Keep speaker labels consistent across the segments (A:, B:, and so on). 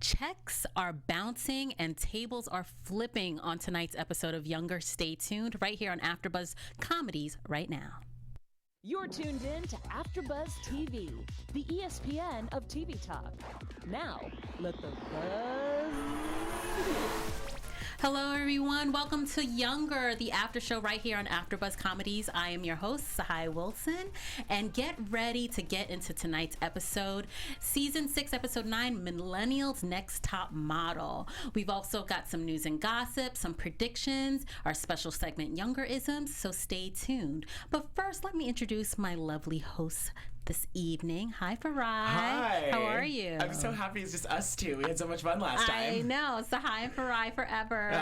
A: Checks are bouncing and tables are flipping on tonight's episode of Younger. Stay tuned right here on AfterBuzz Comedies right now.
B: You're tuned in to AfterBuzz TV, the ESPN of TV talk. Now, let the buzz begin.
A: Hello, everyone. Welcome to Younger, the after show right here on AfterBuzz Comedies. I am your host, Tsahai Wilson, and get ready to get into tonight's episode, Season 6, Episode 9, Millennial's Next Top Model. We've also got some news and gossip, some predictions, our special segment, Youngerisms, so stay tuned. But first, let me introduce my lovely hosts this evening. Hi, Farai.
C: Hi.
A: How are you?
C: I'm so happy it's just us two. We had so much fun last time.
A: I know. Tsahai and Farai forever.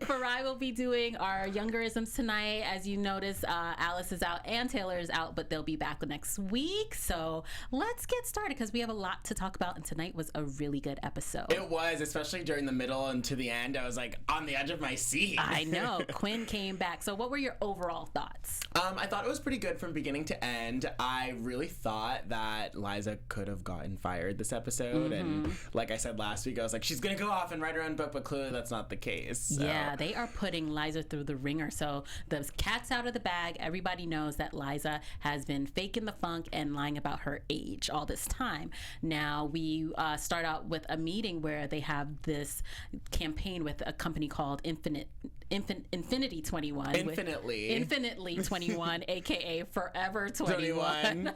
A: Farai will be doing our Youngerisms tonight. As you notice, Alice is out and Taylor is out, but they'll be back next week. So let's get started because we have a lot to talk about, and tonight was a really good episode.
C: It was, especially during the middle and to the end. I was like on the edge of my seat.
A: I know. Quinn came back. So what were your overall thoughts?
C: I thought it was pretty good from beginning to end. I really thought that Liza could have gotten fired this episode. And like I said last week, I was like, she's going to go off and write her own book, but clearly that's not the case. So.
A: Yeah, they are putting Liza through the ringer. So the cat's out of the bag. Everybody knows that Liza has been faking the funk and lying about her age all this time. Now, we start out with a meeting where they have this campaign with a company called Infinity 21. Infinitely 21, a.k.a. Forever 21.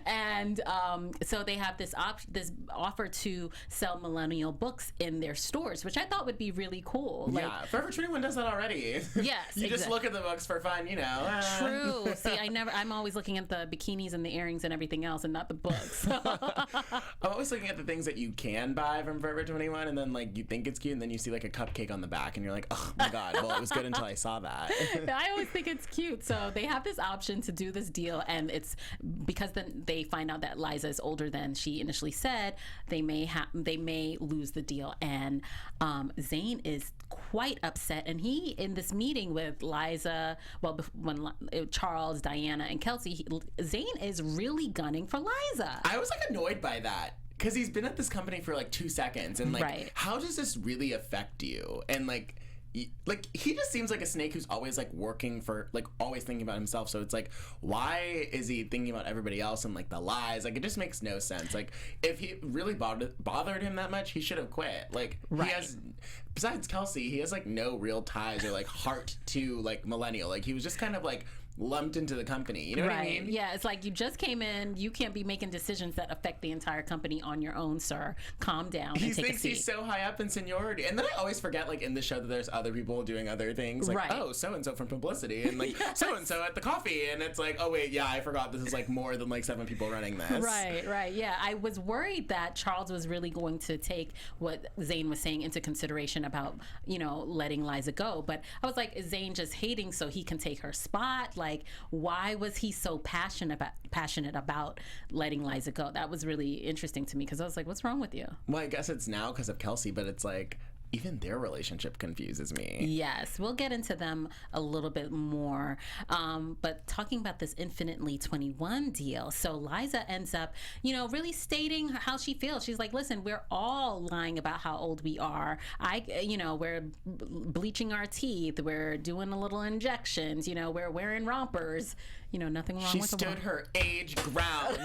A: And so they have this offer to sell Millennial books in their stores, which I thought would be really cool.
C: Yeah, Forever 21 does that already.
A: Yes,
C: you just look at the books for fun, you know.
A: True. See, I'm always looking at the bikinis and the earrings and everything else, and not the books.
C: I'm always looking at the things that you can buy from Forever 21, and then like you think it's cute, and then you see like a cupcake on the back, and you're like, oh my god, well it was good until I saw that.
A: I always think it's cute. So they have this option to do this deal, and it's because then they find out that Liza is older than she initially said. They may lose the deal, and Zane is quite upset, and he in this meeting with Liza, when Charles, Diana, and Kelsey, Zane is really gunning for Liza.
C: I was like annoyed by that. Because he's been at this company for like 2 seconds, and like, how does this really affect you? And like he just seems like a snake who's always like working for, like always thinking about himself. So it's like, why is he thinking about everybody else and like the lies? Like it just makes no sense. Like if he really bothered him that much, he should have quit. Like he has, besides Kelsey, he has like no real ties or like heart to like Millennial. Like he was just kind of like lumped into the company, you know what I mean?
A: Yeah, it's like you just came in, you can't be making decisions that affect the entire company on your own, sir. Calm down and take a seat. He thinks
C: he's so high up in seniority. And then I always forget, like in the show, that there's other people doing other things. Like, oh, so-and-so from publicity, and like so-and-so at the coffee. And it's like, oh wait, yeah, I forgot this is like more than like 7 people running this.
A: Right. Yeah, I was worried that Charles was really going to take what Zane was saying into consideration about, you know, letting Liza go. But I was like, is Zane just hating so he can take her spot? Like, why was he so passionate about letting Liza go? That was really interesting to me because I was like, what's wrong with you?
C: Well, I guess it's now because of Kelsey, but it's like, even their relationship confuses me.
A: Yes, we'll get into them a little bit more. But talking about this Infinitely 21 deal, so Liza ends up, you know, really stating how she feels. She's like, listen, we're all lying about how old we are. We're bleaching our teeth. We're doing a little injections. You know, we're wearing rompers. You know, nothing wrong with
C: She stood her age ground.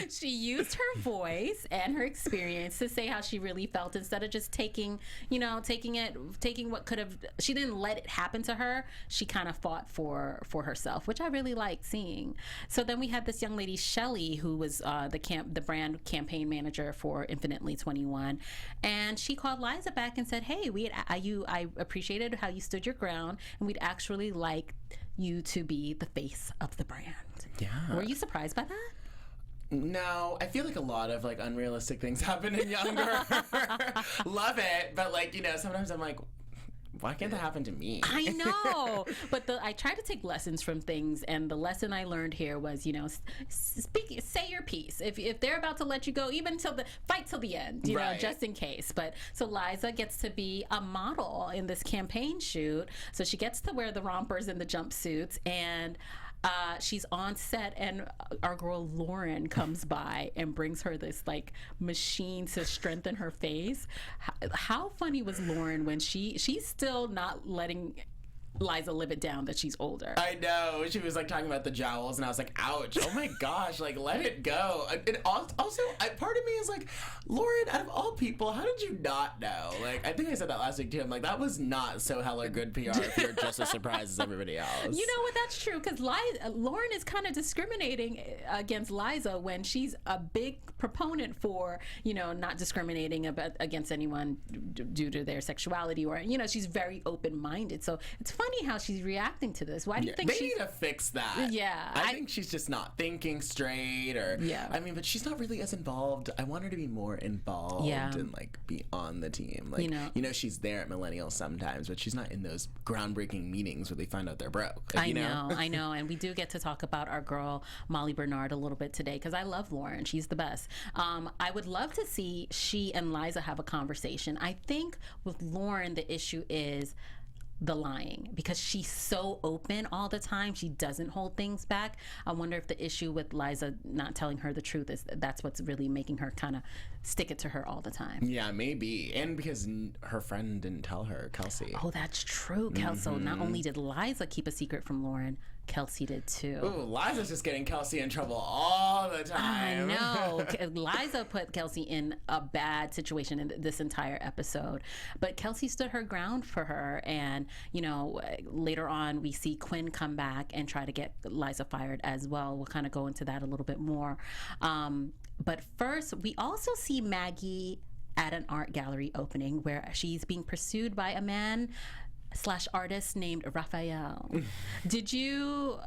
A: She used her voice and her experience to say how she really felt instead of just taking what could have. She didn't let it happen to her. She kind of fought for herself, which I really liked seeing. So then we had this young lady, Shelly, who was the brand campaign manager for Infinitely 21, and she called Liza back and said, "Hey, I appreciated how you stood your ground, and we'd actually like you to be the face of the brand."
C: Yeah.
A: Were you surprised by that?
C: No, I feel like a lot of like unrealistic things happen in Younger. Love it, but like, you know, sometimes I'm like, why can't that happen to me?
A: I know, but I try to take lessons from things, and the lesson I learned here was, you know, say your piece. If they're about to let you go, even fight till the end, you know, just in case. But so Liza gets to be a model in this campaign shoot, so she gets to wear the rompers and the jumpsuits, and she's on set, and our girl Lauren comes by and brings her this like machine to strengthen her face. How funny was Lauren when she's still not letting Liza live it down that she's older.
C: I know. She was like talking about the jowls, and I was like, ouch. Oh my gosh, like let it go. And also, part of me is like, Lauren, out of all people, how did you not know? Like, I think I said that last week too. I'm like, that was not so hella good PR if you're just as surprised as everybody else.
A: You know what? That's true, because Lauren is kind of discriminating against Liza when she's a big proponent for, you know, not discriminating against anyone due to their sexuality, or, you know, she's very open-minded. So it's funny how she's reacting to this. Why do you think
C: they need to fix that?
A: Yeah,
C: I think she's just not thinking straight, or I mean, but she's not really as involved. I want her to be more involved and like be on the team. Like, you know, she's there at Millennial sometimes, but she's not in those groundbreaking meetings where they find out they're broke. Like,
A: I know, and we do get to talk about our girl Molly Bernard a little bit today, because I love Lauren. She's the best. I would love to see she and Liza have a conversation. I think with Lauren, the issue is the lying, because she's so open all the time. She doesn't hold things back. I wonder if the issue with Liza not telling her the truth is that's what's really making her kind of stick it to her all the time.
C: Yeah, maybe. And because her friend didn't tell her, Kelsey.
A: Oh, that's true, Kelsey. So not only did Liza keep a secret from Lauren, Kelsey did too.
C: Ooh, Liza's just getting Kelsey in trouble all the time.
A: I know. Liza put Kelsey in a bad situation in this entire episode, but Kelsey stood her ground for her. And, you know, later on we see Quinn come back and try to get Liza fired as well. We'll kind of go into that a little bit more. But first, we also see Maggie at an art gallery opening where she's being pursued by a man / artist named Raphael. What did you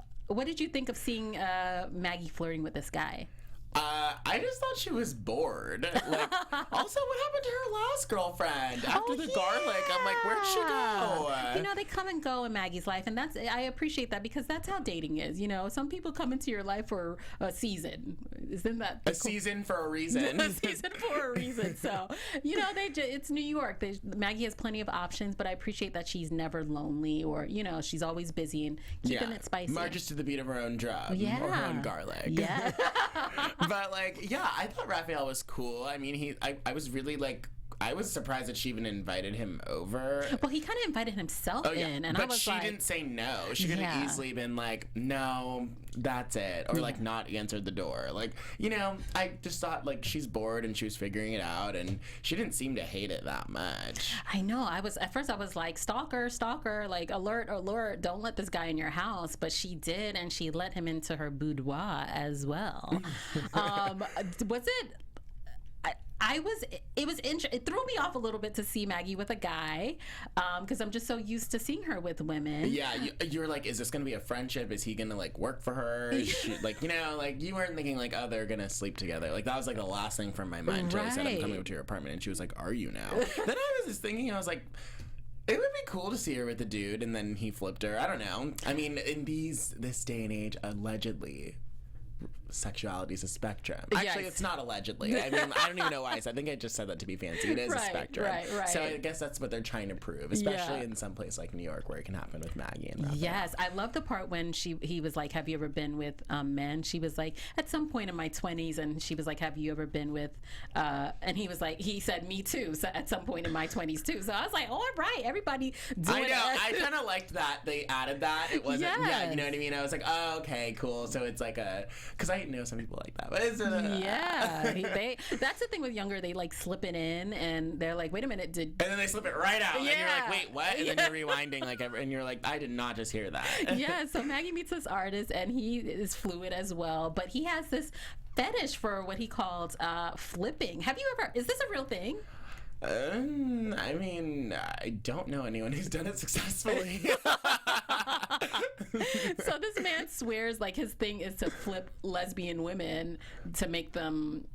A: think of seeing Maggie flirting with this guy?
C: I just thought she was bored. Like, also, what happened to her last girlfriend after the garlic? I'm like, where'd she go?
A: You know, they come and go in Maggie's life, and I appreciate that, because that's how dating is. You know, some people come into your life for a season. Isn't that
C: season for a reason?
A: A season for a reason. So, you know, it's New York. Maggie has plenty of options, but I appreciate that she's never lonely, or, you know, she's always busy and keeping it spicy.
C: Marches to the beat of her own drum or her own garlic.
A: Yeah.
C: But like, yeah, I thought Raphael was cool. I mean, I was really like, I was surprised that she even invited him over.
A: Well, he kind of invited himself in, and
C: but
A: I was
C: she didn't say no. She could have easily been like, no, that's it, or like not answered the door. Like, you know, I just thought like she's bored and she was figuring it out, and she didn't seem to hate it that much.
A: I know. At first I was like, stalker, like alert, don't let this guy in your house. But she did, and she let him into her boudoir as well. Was it? It threw me off a little bit to see Maggie with a guy, because I'm just so used to seeing her with women.
C: Yeah, you're like, is this gonna be a friendship? Is he gonna like work for her? Is she, like, you know, like you weren't thinking like, oh, they're gonna sleep together. Like that was like the last thing from my mind until I said, I'm coming over to your apartment, and she was like, are you now? Then I was just thinking, I was like, it would be cool to see her with a dude, and then he flipped her. I don't know. I mean, in this day and age, allegedly, sexuality is a spectrum. Actually, it's not allegedly. I mean, I don't even know why. So I think I just said that to be fancy. It is a spectrum.
A: Right.
C: So I guess that's what they're trying to prove, especially in some place like New York where it can happen with Maggie and Raphael.
A: Yes, I love the part when he was like, have you ever been with men? She was like, at some point in my 20s, and she was like, have you ever been with, and he was like, he said, me too, so at some point in my 20s too. So I was like, oh, all right, everybody doing it.
C: I know, I kind of liked that they added that. It wasn't, you know what I mean? I was like, oh, okay, cool. So it's like because I know some people like that. But it's,
A: that's the thing with Younger. They like slip it in, and they're like, wait a minute, and
C: then they slip it right out, and you're like, wait, what? And then you're rewinding, like, and you're like, I did not just hear that.
A: Yeah. So Maggie meets this artist, and he is fluid as well, but he has this fetish for what he calls flipping. Is this a real thing?
C: I mean, I don't know anyone who's done it successfully.
A: So this man swears like his thing is to flip lesbian women to make them,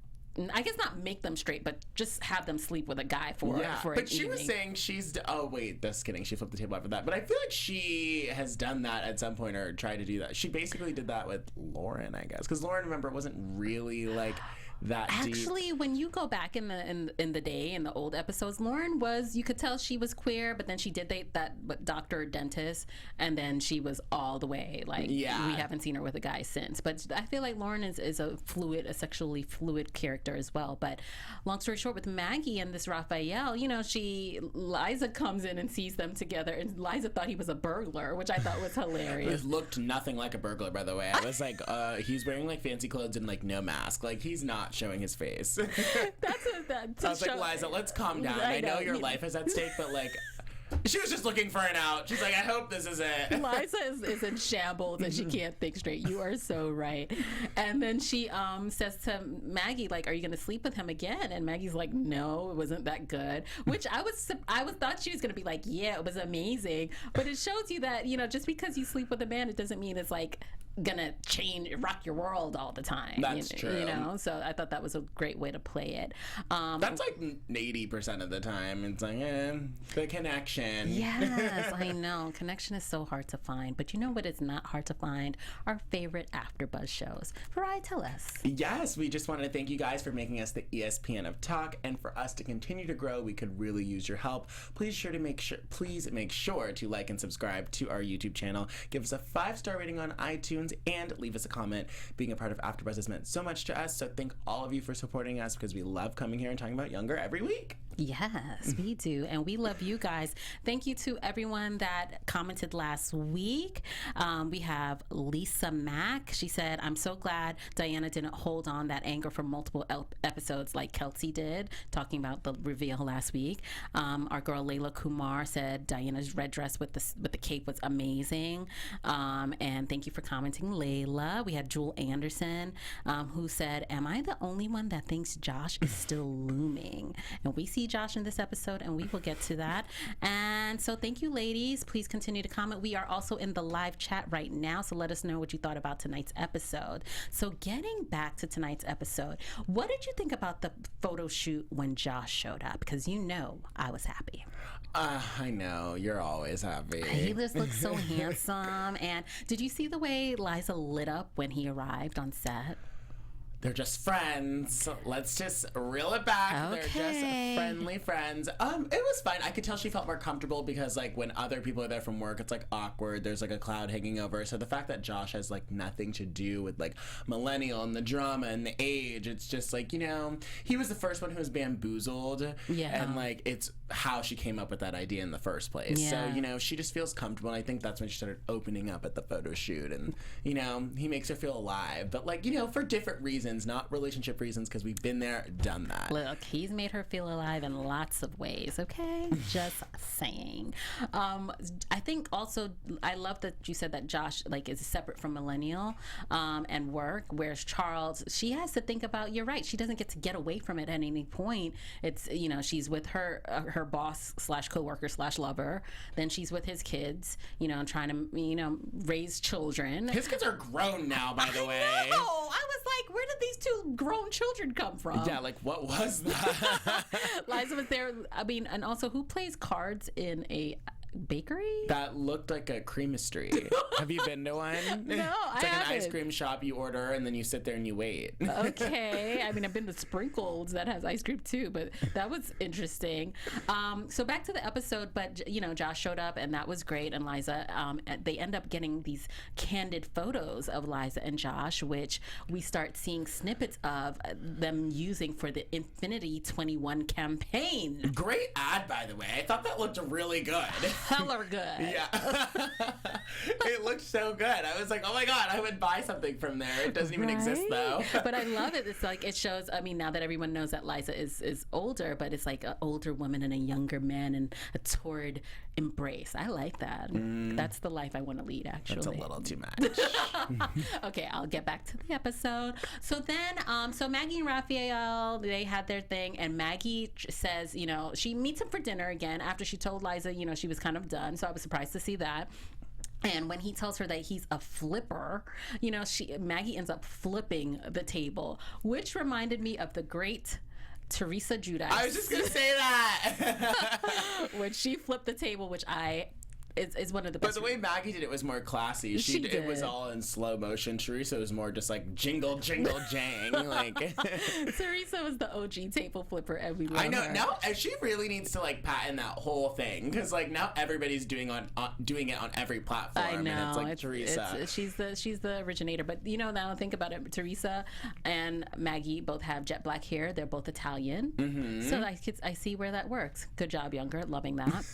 A: I guess not make them straight, but just have them sleep with a guy for
C: but she was saying just kidding, she flipped the table after that. But I feel like she has done that at some point, or tried to do that. She basically did that with Lauren, I guess, because Lauren, remember, wasn't really like that
A: Actually,
C: deep.
A: when you go back in the day, in the old episodes, Lauren you could tell she was queer, but then she did date that doctor or dentist, and then she was all the way, like, we haven't seen her with a guy since. But I feel like Lauren is a sexually fluid character as well. But long story short, with Maggie and this Raphael, you know, Liza comes in and sees them together, and Liza thought he was a burglar, which I thought was hilarious.
C: It looked nothing like a burglar, by the way. I was like, he's wearing like fancy clothes and like no mask. Like, he's not showing his face. I was like, Liza, let's calm down. I know your life is at stake, but like, she was just looking for an out. She's like, I hope this is it.
A: Liza is in shambles and she can't think straight. You are so right. And then she says to Maggie, like, are you going to sleep with him again? And Maggie's like, no, it wasn't that good. Which I thought she was going to be like, yeah, it was amazing. But it shows you that, you know, just because you sleep with a man, it doesn't mean it's like gonna rock your world all the time.
C: That's true.
A: You know, so I thought that was a great way to play it.
C: That's like 80% of the time. It's like, the connection.
A: Yes, I know. Connection is so hard to find. But you know what is not hard to find? Our favorite AfterBuzz shows. Farai, tell us.
C: Yes, we just wanted to thank you guys for making us the ESPN of talk, and for us to continue to grow, we could really use your help. Please make sure to like and subscribe to our YouTube channel. Give us a 5-star rating on iTunes, and leave us a comment. Being a part of AfterBuzz has meant so much to us, so thank all of you for supporting us, because we love coming here and talking about Younger every week.
A: Yes, we do. And we love you guys. Thank you to everyone that commented last week. We have Lisa Mack. She said, I'm so glad Diana didn't hold on that anger for multiple episodes like Kelsey did, talking about the reveal last week. Our girl Layla Kumar said Diana's red dress with the cape was amazing. And thank you for commenting, Layla. We had Jewel Anderson, who said, am I the only one that thinks Josh is still looming? And we see Josh in this episode, and we will get to that. And so thank you, ladies. Please continue to comment. We are also in the live chat right now, so let us know what you thought about tonight's episode. So getting back to tonight's episode, what did you think about the photo shoot when Josh showed up? Because you know I was happy.
C: I know. You're always happy.
A: He just looks so handsome. And did you see the way Liza lit up when he arrived on set?
C: They're just friends. Let's just reel it back.
A: Okay.
C: They're just friendly friends. It was fine. I could tell she felt more comfortable because, like, when other people are there from work, it's, like, awkward. There's, like, a cloud hanging over. So the fact that Josh has, like, nothing to do with, like, Millennial and the drama and the age, it's just, like, you know, he was the first one who was bamboozled.
A: Yeah.
C: And, like, it's how she came up with that idea in the first place.
A: Yeah.
C: So, you know, she just feels comfortable. And I think that's when she started opening up at the photo shoot. And, you know, he makes her feel alive. But, like, you know, for different reasons, not relationship reasons, because we've been there, done that.
A: Look, he's made her feel alive in lots of ways, okay? Just saying. I think also, I love that you said that Josh, like, is separate from Millennial and work, whereas Charles, she has to think about, you're right, she doesn't get to get away from it at any point. It's, you know, she's with her boss / co-worker / lover, then she's with his kids, you know, trying to, you know, raise children.
C: His kids are grown now, by the way.
A: I know! I was like, where did these two grown children come from?
C: Yeah, like, what was that?
A: Liza was there. I mean, and also, who plays cards in a bakery?
C: That looked like a creamistry. Have you been to one?
A: No,
C: it's like
A: haven't.
C: An ice cream shop you order and then you sit there and you wait.
A: Okay. I mean, I've been to Sprinkles that has ice cream too, but that was interesting. So back to the episode, but you know, Josh showed up and that was great. And Liza, they end up getting these candid photos of Liza and Josh, which we start seeing snippets of them using for the Infinity 21 campaign.
C: Great ad, by the way. I thought that looked really good.
A: Hella good.
C: Yeah. It looked so good. I was like, oh my God, I would buy something from there. It doesn't even exist though.
A: But I love it. It's like, it shows, I mean, now that everyone knows that Liza is older, but it's like an older woman and a younger man and a torrid embrace. I like that. That's the life I want to lead, actually.
C: That's a little too much.
A: Okay, I'll get back to the episode. So then, so Maggie and Raphael, they had their thing, and Maggie says, you know, she meets him for dinner again after she told Liza, you know, she was kind of done. So I was surprised to see that. And when he tells her that he's a flipper, you know, Maggie ends up flipping the table, which reminded me of the great Teresa Giudice.
C: I was just going to say that.
A: When she flipped the table, which I is one of the
C: But
A: best.
C: the way Maggie did it was more classy.
A: She did.
C: It was all in slow motion. Teresa was more just like jingle, jingle, jang. Like
A: Teresa was the OG table flipper, and we love
C: I know
A: her.
C: now. She really needs to like patent that whole thing because like now everybody's doing it on every platform.
A: I know.
C: And it's like Teresa.
A: She's the originator. But you know, now think about it. Teresa and Maggie both have jet black hair. They're both Italian.
C: Mm-hmm.
A: So I see where that works. Good job, Younger. Loving that.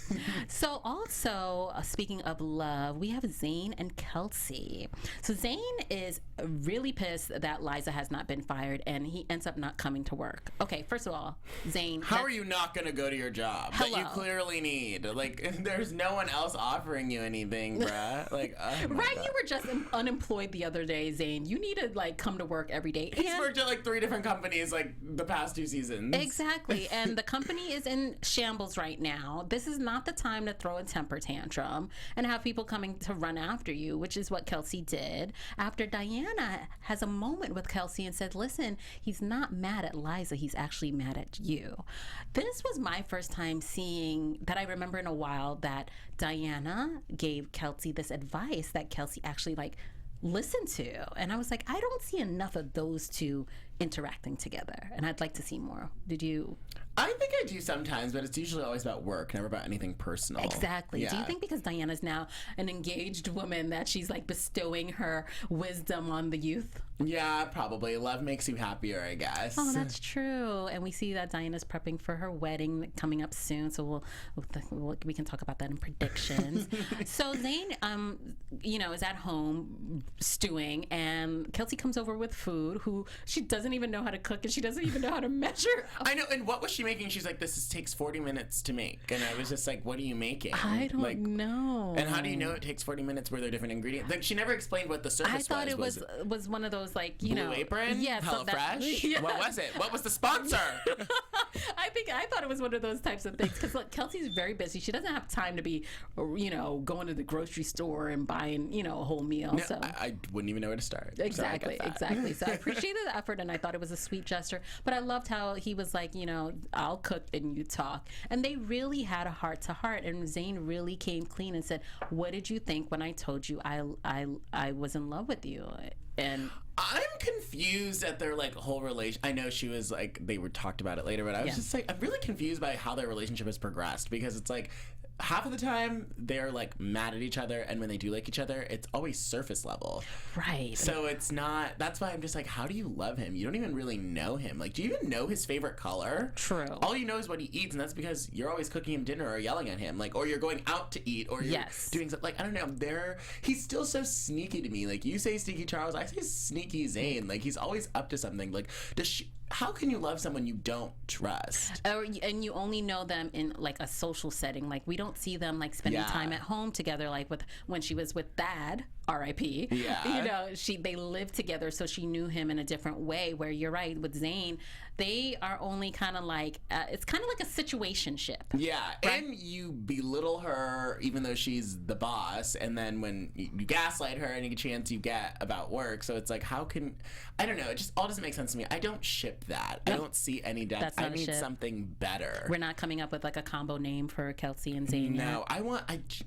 A: So also, speaking of love, we have Zane and Kelsey. So Zane is really pissed that Liza has not been fired, and he ends up not coming to work. Okay, first of all, Zane.
C: How are you not going to go to your job that you clearly need? Like, there's no one else offering you anything, bruh. Like, oh
A: right? God. You were just unemployed the other day, Zane. You need to like come to work every day.
C: He's worked at like 3 different companies like the past 2 seasons.
A: Exactly, and the company is in shambles right now. This is not the time to throw a temper tantrum and have people coming to run after you, which is what Kelsey did after Diana has a moment with Kelsey and said, listen, he's not mad at Liza, he's actually mad at you. This was my first time seeing that. I remember in a while that Diana gave Kelsey this advice that Kelsey actually like listened to, and I was like, I don't see enough of those two interacting together, and I'd like to see more. Did you?
C: I think I do sometimes, but it's usually always about work, never about anything personal.
A: Exactly.
C: Yeah.
A: Do you think because Diana's now an engaged woman that she's like bestowing her wisdom on the youth?
C: Yeah, probably. Love makes you happier, I guess.
A: Oh, that's true. And we see that Diana's prepping for her wedding coming up soon, so we can talk about that in predictions. So Zane, is at home stewing, and Kelsey comes over with food. Who she doesn't even know how to cook, and she doesn't even know how to measure.
C: I know. And what was she making? She's like, "This takes 40 minutes to make," and I was just like, "What are you making?"
A: I don't know.
C: And how do you know it takes 40 minutes? Were there different ingredients? Like she never explained what the service was.
A: I thought it was one of those like
C: Blue Apron?
A: yeah,
C: HelloFresh?
A: Yeah.
C: What was it? What was the sponsor?
A: I thought it was one of those types of things because look, Kelsey's very busy. She doesn't have time to be, going to the grocery store and buying, a whole meal.
C: No,
A: so
C: I wouldn't even know where to start.
A: Exactly. So I appreciated the effort, and I thought it was a sweet gesture. But I loved how he was like, I'll cook and you talk. And they really had a heart to heart. And Zane really came clean and said, "What did you think when I told you I was in love with you?" And
C: I'm confused at their like whole relation. I know she was like they were talked about it later, but I was just like I'm really confused by how their relationship has progressed because it's like half of the time they're like mad at each other, and when they do like each other, it's always surface level.
A: Right.
C: So it's not. That's why I'm just like, how do you love him? You don't even really know him. Like, do you even know his favorite color?
A: True.
C: All you know is what he eats, and that's because you're always cooking him dinner or yelling at him, like, or you're going out to eat, or you're doing something. Like, I don't know. He's still so sneaky to me. Like, you say sneaky Charles, I say sneaky Zane. Like, he's always up to something. Like, how can you love someone you don't trust?
A: And you only know them in like a social setting. Like we don't see them like spending time at home together. Like when she was with Dad, R.I.P.
C: Yeah.
A: They lived together, so she knew him in a different way. Where you're right with Zane, they are only kind of like it's kind of like a situationship.
C: Yeah,
A: right?
C: And you belittle her even though she's the boss, and then when you gaslight her any chance you get about work. So it's like, how can I don't know? It just all doesn't make sense to me. I don't ship that. I don't see any depth. I need something better.
A: We're not coming up with like a combo name for Kelsey and Zane.
C: No,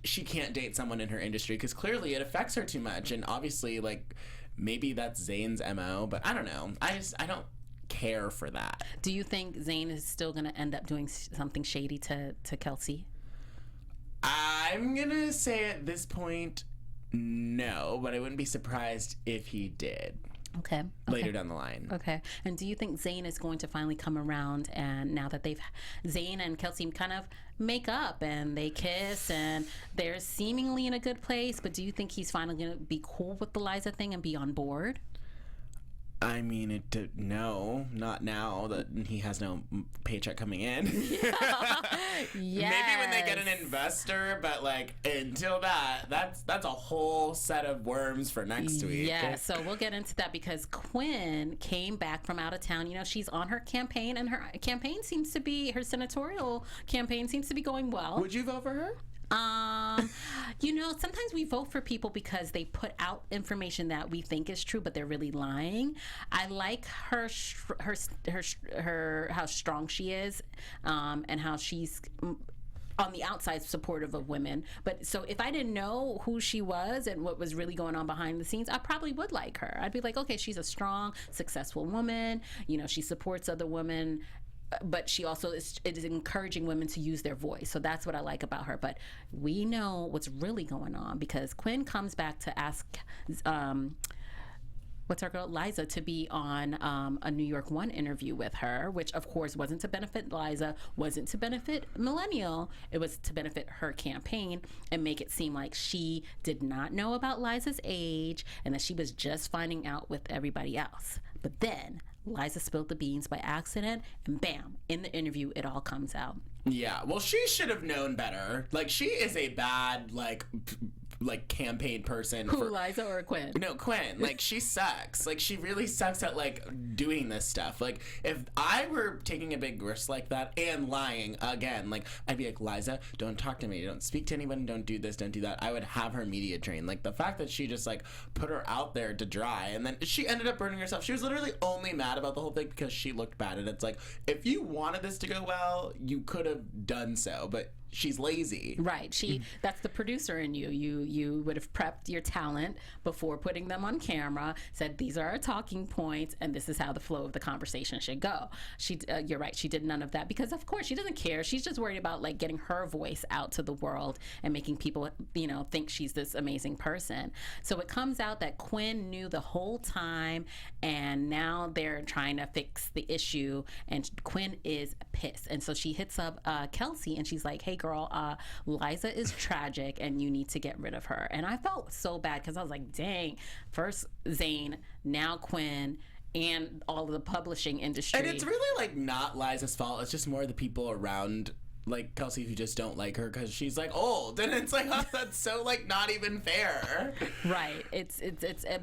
C: she can't date someone in her industry because clearly it affects her too much, and obviously like maybe that's Zane's MO, but I don't know. I don't care for that.
A: Do you think Zane is still going to end up doing something shady to Kelsey?
C: I'm gonna say at this point no, but I wouldn't be surprised if he did.
A: Okay.
C: Later down the line.
A: Okay. And do you think Zane is going to finally come around, and now that Zane and Kelsey kind of make up and they kiss and they're seemingly in a good place, but do you think he's finally going to be cool with the Liza thing and be on board?
C: I mean, no, not now that he has no paycheck coming in.
A: Yes.
C: Maybe when they get an investor, but like until that's a whole set of worms for next week.
A: Yeah, so we'll get into that because Quinn came back from out of town. She's on her campaign, and her senatorial campaign seems to be going well.
C: Would you vote for her?
A: Sometimes we vote for people because they put out information that we think is true, but they're really lying. I like her how strong she is, and how she's on the outside supportive of women. But so if I didn't know who she was and what was really going on behind the scenes, I probably would like her. I'd be like, okay, she's a strong, successful woman. You know, she supports other women, but she also is encouraging women to use their voice. So that's what I like about her. But we know what's really going on because Quinn comes back to ask what's our girl Liza to be on a New York One interview with her, which of course wasn't to benefit Liza, wasn't to benefit Millennial. It was to benefit her campaign and make it seem like she did not know about Liza's age and that she was just finding out with everybody else. But then Liza spilled the beans by accident, and bam, in the interview, it all comes out.
C: Yeah, well, she should have known better. Like, she is a bad, like campaign person.
A: Who, Liza or Quinn?
C: No, Quinn. Like, she sucks. Like, she really sucks at, like, doing this stuff. Like, if I were taking a big risk like that and lying again, like, I'd be like, Liza, don't talk to me. Don't speak to anyone. Don't do this. Don't do that. I would have her media trained. Like, the fact that she just, like, put her out there to dry and then she ended up burning herself. She was literally only mad about the whole thing because she looked bad. And it's like, if you wanted this to go well, you could have done so. But she's lazy.
A: Right. That's the producer in you. You would have prepped your talent before putting them on camera, said these are our talking points and this is how the flow of the conversation should go. You're right. She did none of that because of course she doesn't care. She's just worried about like getting her voice out to the world and making people, you know, think she's this amazing person. So it comes out that Quinn knew the whole time and now they're trying to fix the issue and Quinn is pissed. And so she hits up Kelsey and she's like, hey girl, Liza is tragic and you need to get rid of her. And I felt so bad because I was like, dang, first Zayn, now Quinn, and all of the publishing industry.
C: And it's really like not Liza's fault. It's just more the people around like Kelsey who just don't like her because she's like old, and it's like, oh, that's so like not even fair.
A: Right. It's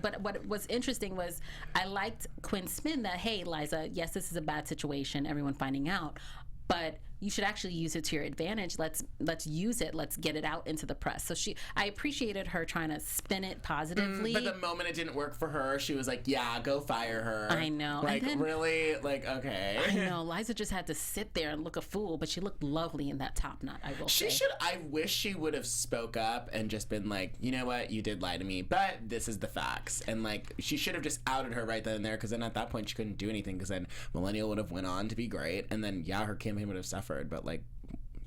A: but what was interesting was I liked Quinn's spin that, hey Liza, yes, this is a bad situation, everyone finding out, but you should actually use it to your advantage. Let's use it. Let's get it out into the press. So I appreciated her trying to spin it positively.
C: But the moment it didn't work for her, she was like, yeah, go fire her.
A: I know.
C: Like, really? Like, okay.
A: I know. Liza just had to sit there and look a fool, but she looked lovely in that top knot, I will say.
C: I wish she would have spoke up and just been like, you know what? You did lie to me, but this is the facts. And, like, she should have just outed her right then and there, because then at that point she couldn't do anything, because then Millennial would have went on to be great, and then, yeah, her campaign would have suffered. But like,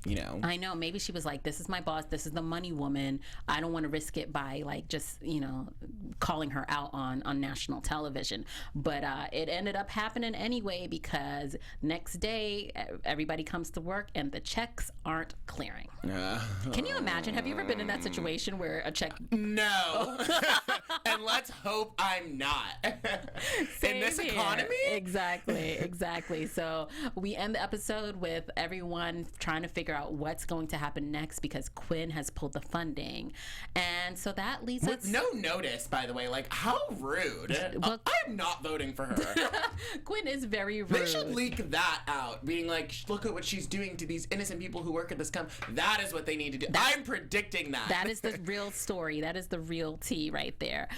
C: you know, I
A: know maybe she was like, this is my boss, this is the money woman, I don't want to risk it by like just, you know, calling her out on national television. But it ended up happening anyway, because next day everybody comes to work and the checks aren't clearing. Can you imagine? Have you ever been in that situation where a check?
C: No. And let's hope I'm not. In this economy.
A: Exactly. So we end the episode with everyone trying to figure out what's going to happen next, because Quinn has pulled the funding, and so that leads us.
C: No notice, by the way. Like, how rude! Well, I'm not voting for her.
A: Quinn is very rude.
C: They should leak that out, being like, look at what she's doing to these innocent people who work at this company. That is what they need to do. I'm predicting that.
A: That is the real story. That is the real tea right there.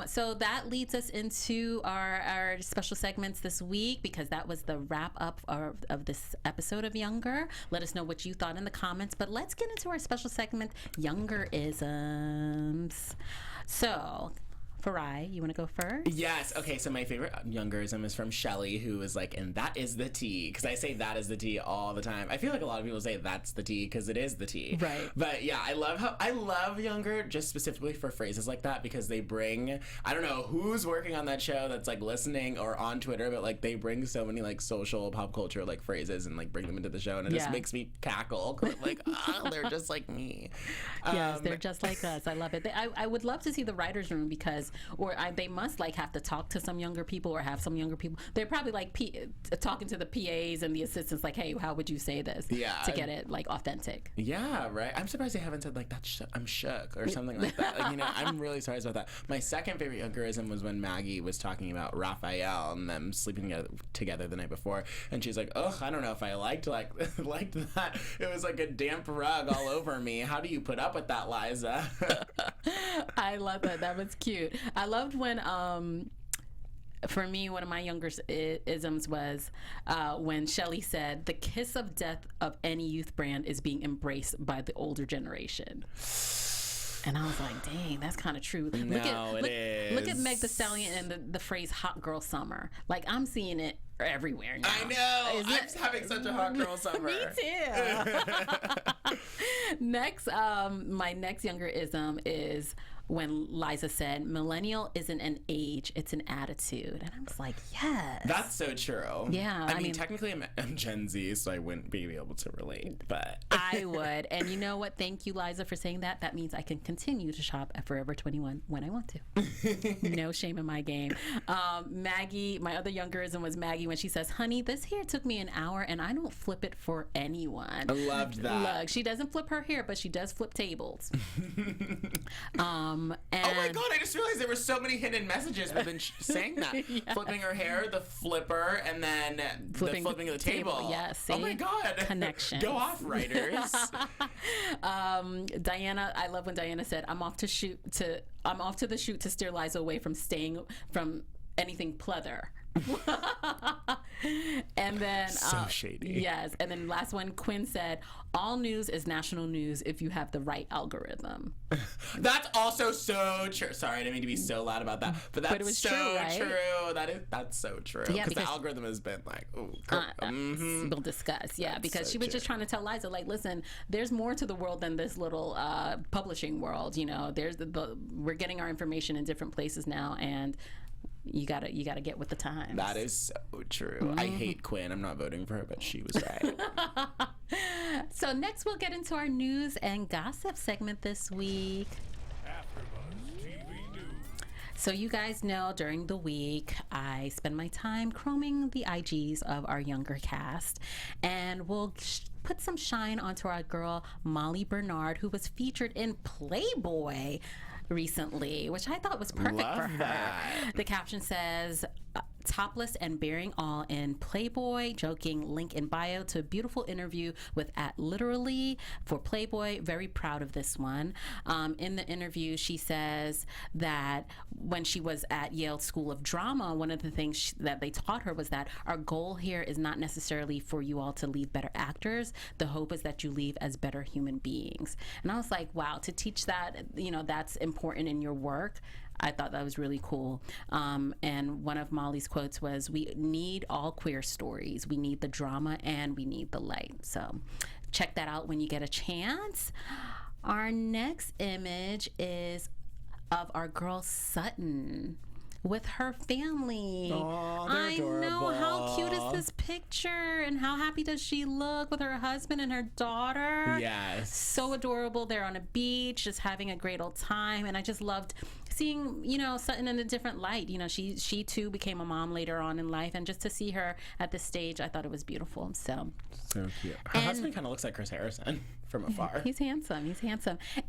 A: So that leads us into our special segments this week, because that was the wrap up of this episode of Younger. Let us know what you thought in the comments, but let's get into our special segment, Youngerisms. So, Farai, you want to go first?
C: Yes. Okay, so my favorite Youngerism is from Shelly, who is like, and that is the tea, because I say that is the tea all the time. I feel like a lot of people say that's the tea because it is the tea.
A: Right.
C: But yeah, I love Younger just specifically for phrases like that, because they bring, I don't know who's working on that show that's like listening or on Twitter, but like they bring so many like social pop culture like phrases and like bring them into the show, and it just makes me cackle. Like, oh, they're just like me.
A: Yes, they're just like us. I love it. I would love to see the writer's room, because they must like have to talk to some younger people or have some younger people. They're probably like talking to the PAs and the assistants, like, hey, how would you say this?
C: Yeah.
A: To get it like authentic.
C: Yeah, right. I'm surprised they haven't said like I'm shook or something like that. Like, you know, I'm really sorry about that. My second favorite Youngerism was when Maggie was talking about Raphael and them sleeping together the night before, and she's like, ugh, I don't know if I liked that. It was like a damp rug all over me. How do you put up with that, Liza?
A: I love that. That was cute. I loved when for me, one of my younger isms was when Shelley said, "The kiss of death of any youth brand is being embraced by the older generation." And I was like, dang, that's kind of true. Look at Meg Thee Stallion and the phrase "hot girl summer." Like, I'm seeing it everywhere now.
C: I know. I'm having such a hot girl summer.
A: Me too. Next, my next younger ism is when Liza said, "Millennial isn't an age, it's an attitude." And I was like, yes.
C: That's so true.
A: Yeah.
C: I mean, technically I'm Gen Z, so I wouldn't be able to relate, but...
A: I would. And you know what? Thank you, Liza, for saying that. That means I can continue to shop at Forever 21 when I want to. No shame in my game. Maggie, my other younger-ism was Maggie when she says, "Honey, this hair took me an hour and I don't flip it for anyone."
C: I loved that.
A: Look, she doesn't flip her hair, but she does flip tables.
C: Oh my God, I just realized there were so many hidden messages within saying that. Yes. Flipping her hair, the flipper, and then the flipping of the table.
A: Yes.
C: Oh my God.
A: Connections.
C: Go off, writers.
A: Diana, I love when Diana said, I'm off to the shoot to steer Liza away from anything pleather. And then
C: so shady.
A: Yes. And then last one, Quinn said, "All news is national news if you have the right algorithm."
C: That's also so true. Sorry, I didn't mean to be so loud about that, but
A: it was
C: so
A: true, right?
C: That's so true.
A: Yeah,
C: because the algorithm has been like,
A: we'll discuss. Yeah, because she was just trying to tell Liza, like, listen, there's more to the world than this little publishing world. You know, there's we're getting our information in different places now, and you gotta get with the times.
C: That is so true. Mm-hmm. I hate Quinn. I'm not voting for her, but she was right.
A: So next we'll get into our news and gossip segment this week.
D: AfterBuzz TV News.
A: So you guys know during the week I spend my time combing the IGs of our younger cast, and we'll put some shine onto our girl Molly Bernard, who was featured in Playboy recently, which I thought was perfect for her.
C: That.
A: The caption says, "Topless and bearing all in Playboy, joking link in bio to a beautiful interview with @literally for Playboy. Very proud of this one." In the interview, she says that when she was at Yale School of Drama, one of the things that they taught her was that our goal here is not necessarily for you all to leave better actors. The hope is that you leave as better human beings. And I was like, wow, to teach that, that's important in your work. I thought that was really cool. And one of Molly's quotes was, "We need all queer stories. We need the drama and we need the light." So check that out when you get a chance. Our next image is of our girl Sutton with her family.
C: Oh, they're adorable.
A: I know. How cute is this picture? And how happy does she look with her husband and her daughter?
C: Yes.
A: So adorable. They're on a beach, just having a great old time. And I just loved seeing, Sutton in a different light. She too became a mom later on in life. And just to see her at this stage, I thought it was beautiful. So
C: cute. Her husband kind of looks like Chris Harrison from afar.
A: He's handsome.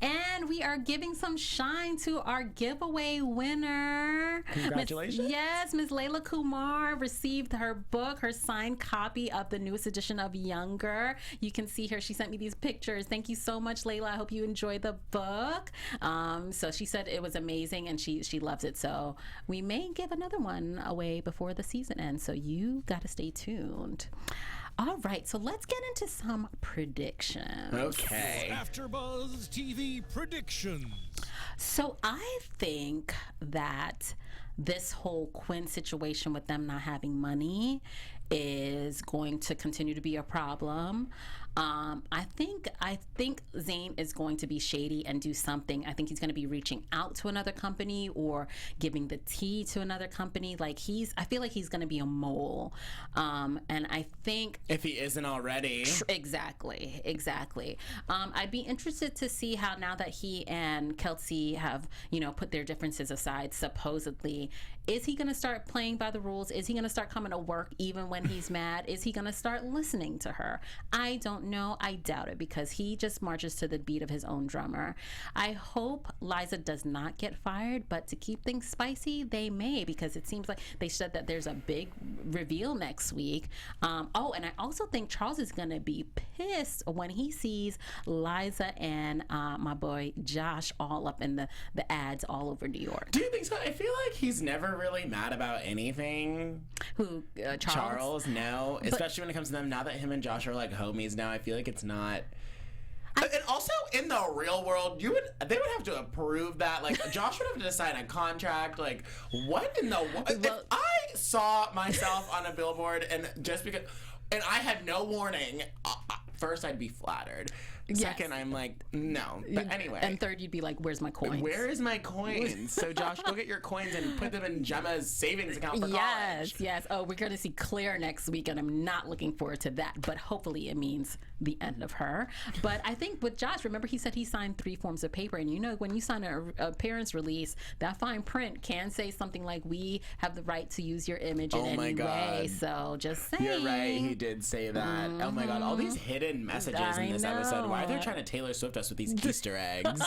A: And we are giving some shine to our giveaway winner.
C: Congratulations.
A: Yes, Ms. Layla Kumar received her book, her signed copy of the newest edition of Younger. You can see her. She sent me these pictures. Thank you so much, Layla. I hope you enjoyed the book. So she said it was amazing and she loves it. So we may give another one away before the season ends. So you got to stay tuned. All right, so let's get into some predictions.
C: Okay.
D: AfterBuzz TV predictions.
A: So I think that this whole Quinn situation with them not having money is going to continue to be a problem. I think Zayn is going to be shady and do something. I think he's going to be reaching out to another company or giving the tea to another company. I feel like he's going to be a mole. And I think
C: if he isn't already.
A: Exactly. I'd be interested to see how, now that he and Kelsey have, put their differences aside, supposedly, is he going to start playing by the rules? Is he going to start coming to work even when when he's mad? Is he going to start listening to her? I don't know. I doubt it, because he just marches to the beat of his own drummer. I hope Liza does not get fired, but to keep things spicy, they may, because it seems like they said that there's a big reveal next week. Oh, and I also think Charles is going to be pissed when he sees Liza and my boy Josh all up in the ads all over New York.
C: Do you think so? I feel like he's never really mad about anything.
A: Who, Charles?
C: Charles, no. Especially when it comes to them. Now that him and Josh are like homies now, I feel like it's not. And also, in the real world, they would have to approve that. Like, Josh would have to sign a contract. Like, what in the... if I saw myself on a billboard and just because... And I had no warning, first I'd be flattered. Second, I'm like, no. But anyway.
A: And third, you'd be like, where's my coins?
C: Where is my coins? So, Josh, go get your coins and put them in Gemma's savings account for college.
A: Yes. Oh, we're going to see Claire next week, and I'm not looking forward to that. But hopefully it means the end of her. But I think with Josh, remember he said he signed 3 forms of paper. And you know, when you sign a parents release, that fine print can say something like, we have the right to use your image in any way. So just saying.
C: You're right. He did say that. Oh, my God. All these hidden messages in this episode. Why are they trying to Taylor Swift us with these Easter eggs?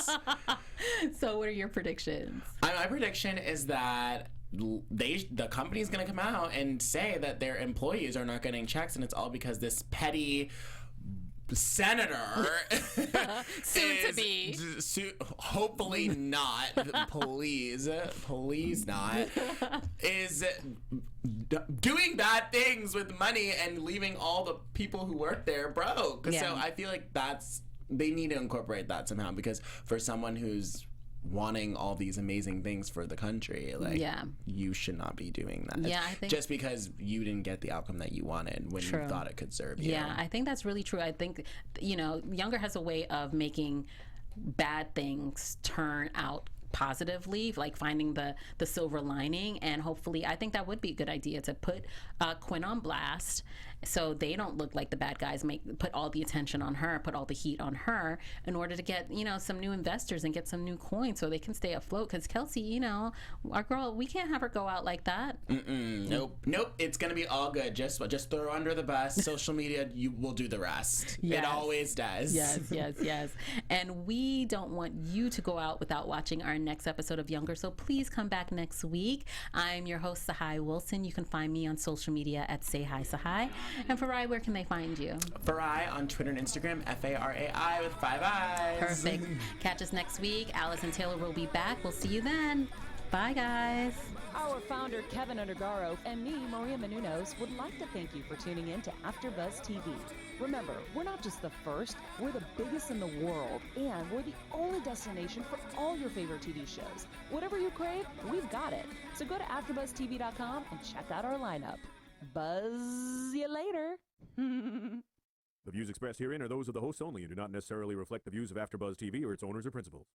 A: So what are your predictions?
C: My prediction is that the company's going to come out and say that their employees are not getting checks, and it's all because this petty senator
A: soon to be
C: hopefully not, please not, is doing bad things with money and leaving all the people who work there broke. Yeah. So I feel like they need to incorporate that somehow, because for someone who's wanting all these amazing things for the country, like, you should not be doing that.
A: Yeah, I think,
C: just because you didn't get the outcome that you wanted when you thought it could serve you.
A: Yeah, I think that's really true. I think, Younger has a way of making bad things turn out positively, like finding the silver lining, and hopefully I think that would be a good idea to put Quinn on blast so they don't look like the bad guys, put all the attention on her, put all the heat on her, in order to get some new investors and get some new coins so they can stay afloat. Because Kelsey, our girl, we can't have her go out like that.
C: Nope, it's gonna be all good. Just throw her under the bus. Social media, you will do the rest. It always does.
A: Yes. And we don't want you to go out without watching our next episode of Younger, so please come back next week. I'm your host, Tsahai Wilson. You can find me on social media at Say Hi Tsahai. And Farai, where can they find you?
C: Farai on Twitter and Instagram, Farai with 5 eyes.
A: Perfect. Catch us next week. Alice and Taylor will be back. We'll see you then. Bye, guys.
B: Our founder, Kevin Undergaro, and me, Miriam Menounos, would like to thank you for tuning in to AfterBuzz TV. Remember, we're not just the first, we're the biggest in the world, and we're the only destination for all your favorite TV shows. Whatever you crave, we've got it. So go to AfterBuzzTV.com and check out our lineup. Buzz you later.
E: The views expressed herein are those of the hosts only and do not necessarily reflect the views of AfterBuzz TV or its owners or principals.